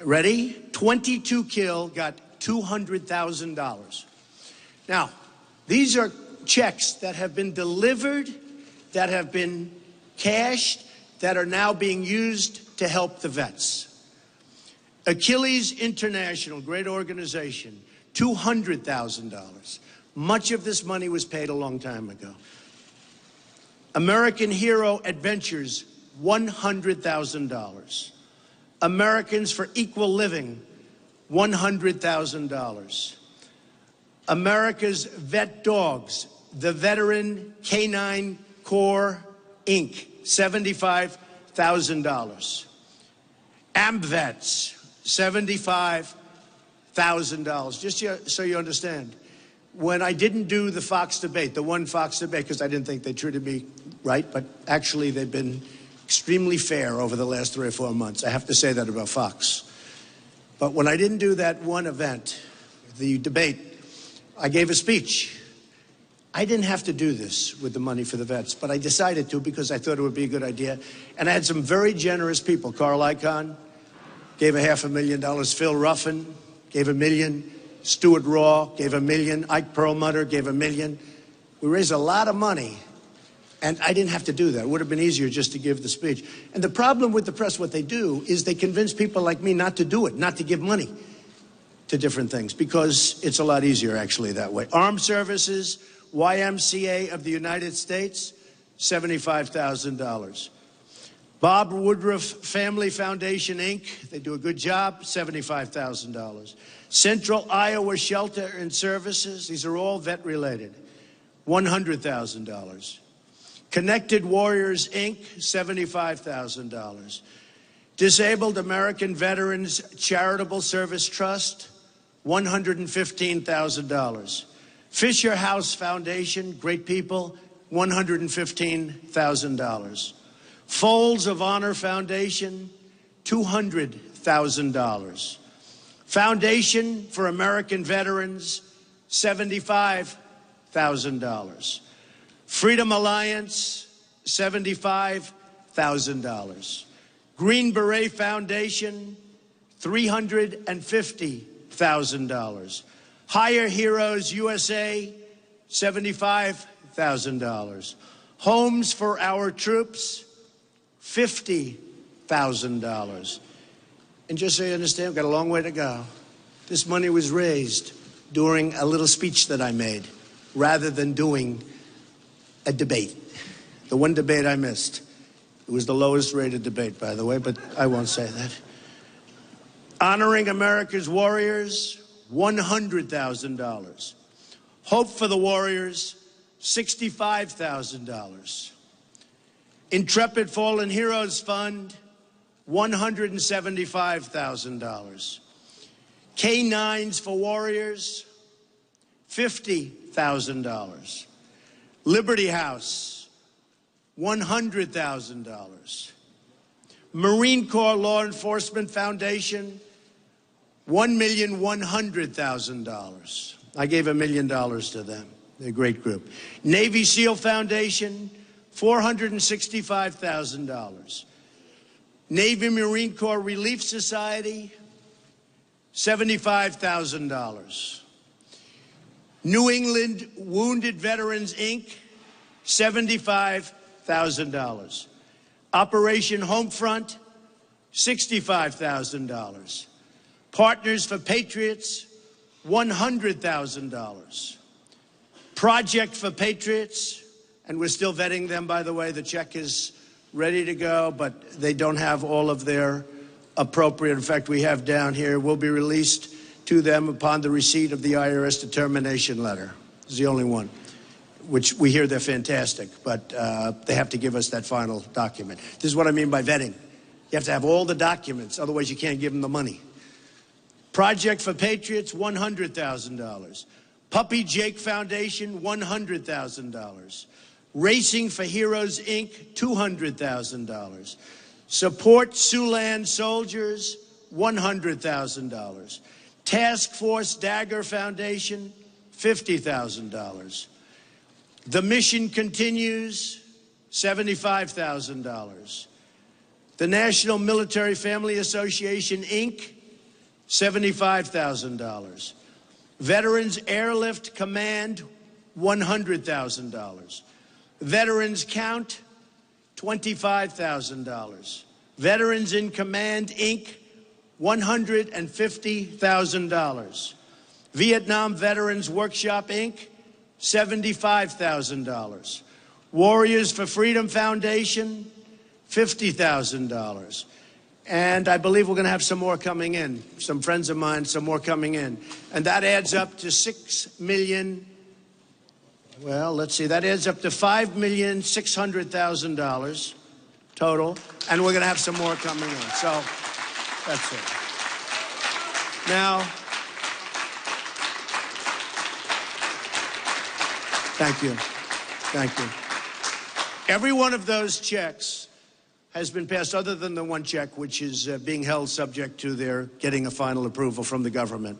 Ready? 22 killed, got $200,000. Now, these are checks that have been delivered, that have been cashed, that are now being used to help the vets. Achilles International, great organization, $200,000. Much of this money was paid a long time ago. American Hero Adventures, $100,000. Americans for Equal Living, $100,000. America's Vet Dogs, the Veteran Canine Corps, Inc., $75,000. AmVets, $75,000. Just so you understand, when I didn't do the Fox debate, the one Fox debate, because I didn't think they treated me right, but actually they've been extremely fair over the last 3 or 4 months. I have to say that about Fox. But when I didn't do that one event, the debate, I gave a speech. I didn't have to do this with the money for the vets, but I decided to because I thought it would be a good idea. And I had some very generous people. Carl Icahn gave $500,000. Phil Ruffin gave $1 million. Stuart Raw gave $1 million. Ike Perlmutter gave $1 million. We raised a lot of money, and I didn't have to do that. It would have been easier just to give the speech. And the problem with the press, what they do is they convince people like me not to do it, not to give money to different things, because it's a lot easier actually that way. Armed Services, YMCA of the United States, $75,000. Bob Woodruff Family Foundation, Inc., they do a good job, $75,000. Central Iowa Shelter and Services, these are all vet-related, $100,000. Connected Warriors, Inc., $75,000. Disabled American Veterans Charitable Service Trust, $115,000. Fisher House Foundation, great people, $115,000. Folds of Honor Foundation, $200,000. Foundation for American Veterans, $75,000. Freedom Alliance, $75,000. Green Beret Foundation, $350,000. Higher Heroes USA, $75,000. Homes for Our Troops, $50,000. And just so you understand, we've got a long way to go. This money was raised during a little speech that I made, rather than doing a debate. The one debate I missed. It was the lowest rated debate, by the way, but I won't say that. Honoring America's Warriors, $100,000. Hope for the Warriors, $65,000. Intrepid Fallen Heroes Fund, $175,000. K9s for Warriors, $50,000. Liberty House, $100,000. Marine Corps Law Enforcement Foundation, $1,100,000. I gave $1 million to them. They're a great group. Navy SEAL Foundation, $465,000. Navy Marine Corps Relief Society, $75,000. New England Wounded Veterans, Inc., $75,000. Operation Homefront, $65,000. Partners for Patriots, $100,000. Project for Patriots, and we're still vetting them, by the way. The check is ready to go, but they don't have all of their appropriate. In fact, we have down here, will be released to them upon the receipt of the IRS determination letter. It's the only one, which we hear they're fantastic, but they have to give us that final document. This is what I mean by vetting. You have to have all the documents, otherwise you can't give them the money. Project for Patriots, $100,000. Puppy Jake Foundation, $100,000. Racing for Heroes, Inc., $200,000. Support Siouxland Soldiers, $100,000. Task Force Dagger Foundation, $50,000. The Mission Continues, $75,000. The National Military Family Association, Inc., $75,000. Veterans Airlift Command, $100,000. Veterans Count, $25,000. Veterans in Command, Inc., $150,000. Vietnam Veterans Workshop, Inc., $75,000. Warriors for Freedom Foundation, $50,000. And I believe we're going to have some more coming in. Some friends of mine, some more coming in. And that adds up to $6 million. Well, let's see. That adds up to $5,600,000 total. And we're going to have some more coming in. So that's it. Now, thank you. Thank you. Every one of those checks has been passed, other than the one check, which is being held subject to their getting a final approval from the government.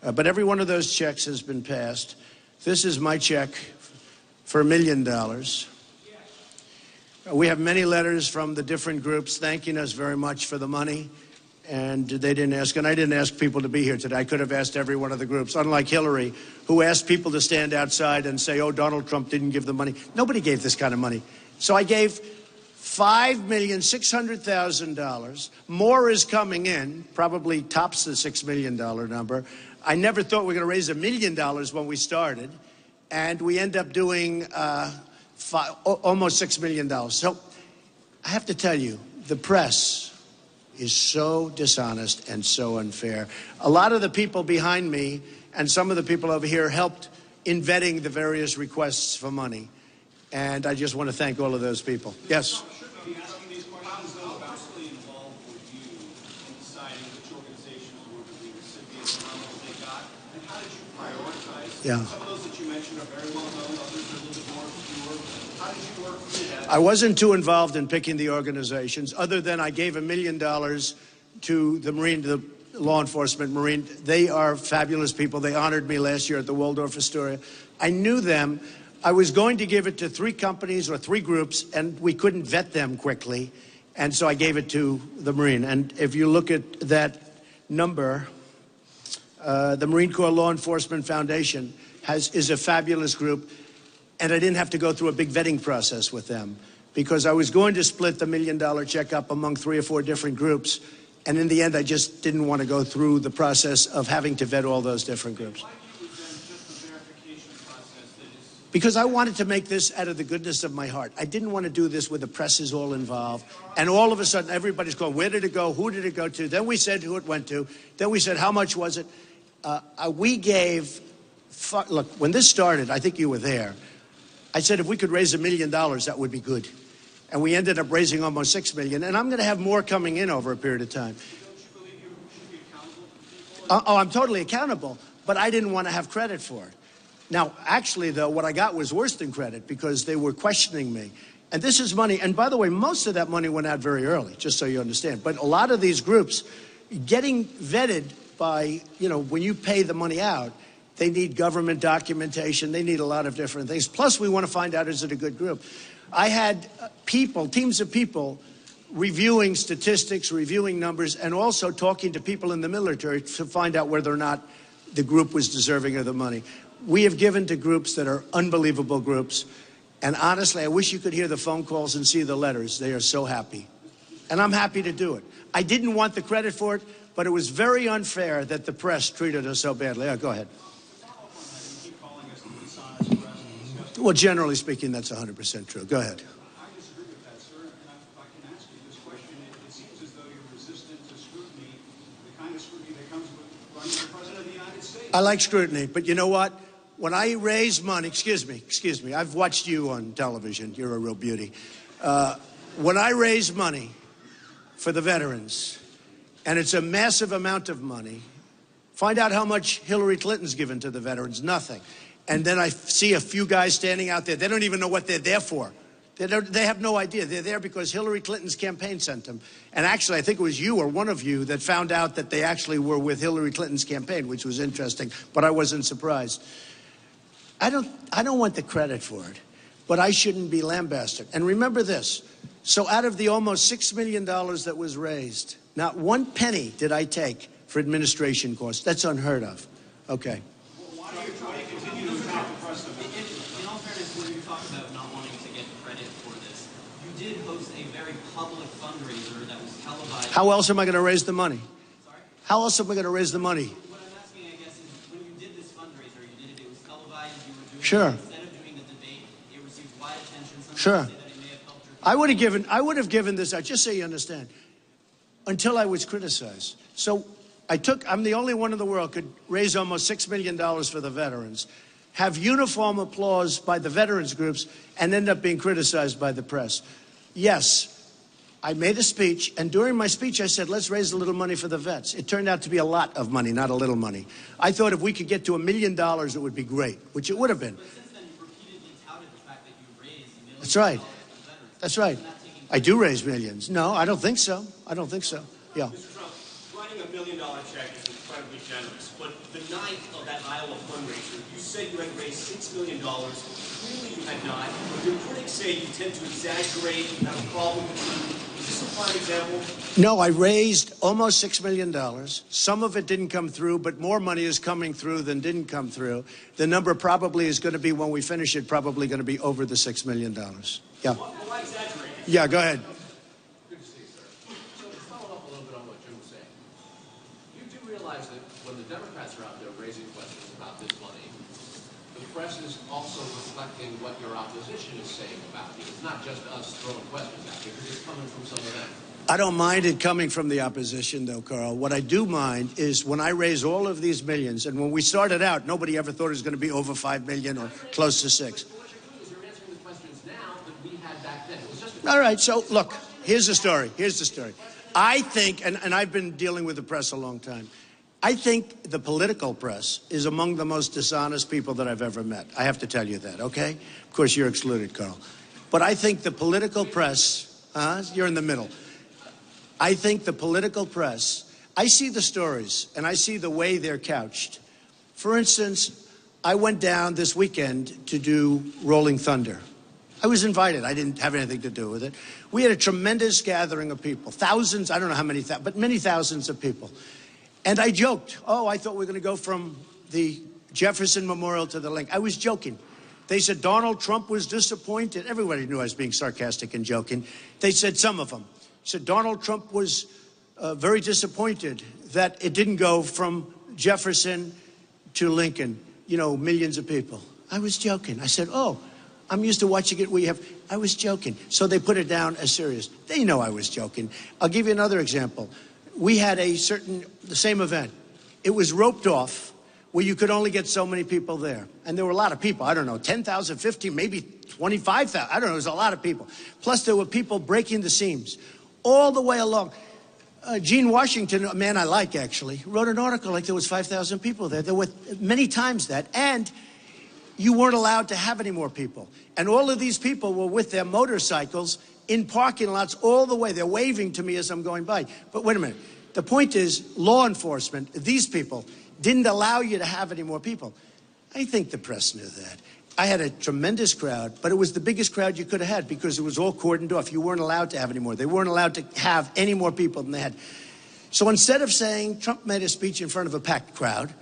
But every one of those checks has been passed. This is my check for $1 million. We have many letters from the different groups thanking us very much for the money. And they didn't ask, and I didn't ask people to be here today. I could have asked every one of the groups, unlike Hillary, who asked people to stand outside and say, oh, Donald Trump didn't give the money. Nobody gave this kind of money. So I gave $5,600,000. More is coming in, probably tops the $6 million number. I never thought we were going to raise $1 million when we started, and we end up doing almost $6 million. So I have to tell you, the press is so dishonest and so unfair. A lot of the people behind me and some of the people over here helped in vetting the various requests for money. And I just want to thank all of those people. Yes? Yeah. Some of those that you mentioned are very well known, others are a little bit more obscure. How did you work through that? I wasn't too involved in picking the organizations, other than I gave $1 million to the Marine, the law enforcement Marine. They are fabulous people. They honored me last year at the Waldorf Astoria. I knew them. I was going to give it to 3 companies or 3 groups, and we couldn't vet them quickly. And so I gave it to the Marine. And if you look at that number, the Marine Corps Law Enforcement Foundation is a fabulous group, and I didn't have to go through a big vetting process with them because I was going to split the $1 million check up among 3 or 4 different groups, and in the end, I just didn't want to go through the process of having to vet all those different groups. Why do you present just the verification process that is? Because I wanted to make this out of the goodness of my heart. I didn't want to do this where the press is all involved, and all of a sudden, everybody's going, where did it go? Who did it go to? Then we said who it went to. Then we said, how much was it? We gave, look, when this started, I think you were there, I said if we could raise $1 million, that would be good. And we ended up raising almost $6 million, and I'm going to have more coming in over a period of time. Don't you believe you should be accountable to people? Oh, I'm totally accountable, but I didn't want to have credit for it. Now, actually, though, what I got was worse than credit because they were questioning me. And this is money, and by the way, most of that money went out very early, just so you understand. But a lot of these groups, getting vetted by, when you pay the money out, they need government documentation. They need a lot of different things. Plus, we want to find out, is it a good group? I had teams of people reviewing statistics, reviewing numbers, and also talking to people in the military to find out whether or not the group was deserving of the money. We have given to groups that are unbelievable groups. And honestly, I wish you could hear the phone calls and see the letters. They are so happy. And I'm happy to do it. I didn't want the credit for it, but it was very unfair that the press treated us so badly. Oh, go ahead. Well, generally speaking, that's 100% true. Go ahead. I disagree with that, sir. And if I can ask you this question, it seems as though you're resistant to scrutiny, the kind of scrutiny that comes with running for president of the United States. I like scrutiny, but you know what? When I raise money, excuse me, I've watched you on television. You're a real beauty. When I raise money for the veterans, and it's a massive amount of money, find out how much Hillary Clinton's given to the veterans. Nothing. And then I see a few guys standing out there. They don't even know what they're there for. They have no idea. They're there because Hillary Clinton's campaign sent them. And actually, I think it was you or one of you that found out that they actually were with Hillary Clinton's campaign, which was interesting, but I wasn't surprised. I don't want the credit for it, but I shouldn't be lambasted. And remember this. So out of the almost $6 million that was raised, not one penny did I take for administration costs. That's unheard of. Okay. Why do you continue to attack the press? In all fairness, when you talk about not wanting to get credit for this, you did host a very public fundraiser that was televised. How else am I going to raise the money? Sorry? How else am I going to raise the money? What I'm asking, I guess, is when you did this fundraiser, it was televised, you were doing Sure. it, instead of doing the debate, it received wide attention. Some Sure. say that it may have helped your I would have given this out, just so you understand, until I was criticized. So I'm the only one in the world could raise almost $6 million for the veterans, have uniform applause by the veterans groups, and end up being criticized by the press. Yes, I made a speech, and during my speech I said, let's raise a little money for the vets. It turned out to be a lot of money, not a little money. I thought if we could get to $1 million, it would be great, which it would have been. But since then, you've repeatedly touted the fact that you raised millions That's right. of dollars for veterans. That's right. I do raise millions. No, I don't think so. I don't think so. Yeah. Mr. Trump, writing $1 million check is incredibly generous, but the night of that Iowa fundraiser, you said you had raised $6 million. Clearly you had not. Your critics say you tend to exaggerate, you have a problem with you. Is this a prime example? No, I raised almost $6 million. Some of it didn't come through, but more money is coming through than didn't come through. The number probably is going to be, when we finish it, probably going to be over the $6 million. Yeah. Why exaggerate? Yeah, go ahead. Good to see you, sir. So to follow up a little bit on what Jim was saying, you do realize that when the Democrats are out there raising questions about this money, the press is also reflecting what your opposition is saying about you. It's not just us throwing questions at you, because it's coming from some of them. I don't mind it coming from the opposition, though, Carl. What I do mind is when I raise all of these millions, and when we started out, nobody ever thought it was going to be over 5 million or close to 6. But what you're doing is you're answering the questions now that we had back then. It was just All right, so look, here's the story. Here's the story. I think, and I've been dealing with the press a long time, I think the political press is among the most dishonest people that I've ever met. I have to tell you that, okay? Of course, you're excluded, Carl. But I think the political press, you're in the middle. I think the political press, I see the stories, and I see the way they're couched. For instance, I went down this weekend to do Rolling Thunder. I was invited. I didn't have anything to do with it. We had a tremendous gathering of people, thousands, I don't know how many, but many thousands of people. And I joked, I thought we were going to go from the Jefferson Memorial to the Lincoln. I was joking. They said Donald Trump was disappointed. Everybody knew I was being sarcastic and joking. They said, some of them said Donald Trump was very disappointed that it didn't go from Jefferson to Lincoln, millions of people. I was joking. I said, I'm used to watching it. I was joking. So they put it down as serious. They know I was joking. I'll give you another example. We had the same event. It was roped off where you could only get so many people there. And there were a lot of people. I don't know, 10,000, 15, maybe 25,000. I don't know, there was a lot of people. Plus there were people breaking the seams all the way along. Gene Washington, a man I like actually, wrote an article like there was 5,000 people there. There were many times that. And you weren't allowed to have any more people. And all of these people were with their motorcycles in parking lots all the way. They're waving to me as I'm going by. But wait a minute. The point is, law enforcement, these people, didn't allow you to have any more people. I think the press knew that. I had a tremendous crowd, but it was the biggest crowd you could have had because it was all cordoned off. You weren't allowed to have any more. They weren't allowed to have any more people than they had. So instead of saying Trump made a speech in front of a packed crowd,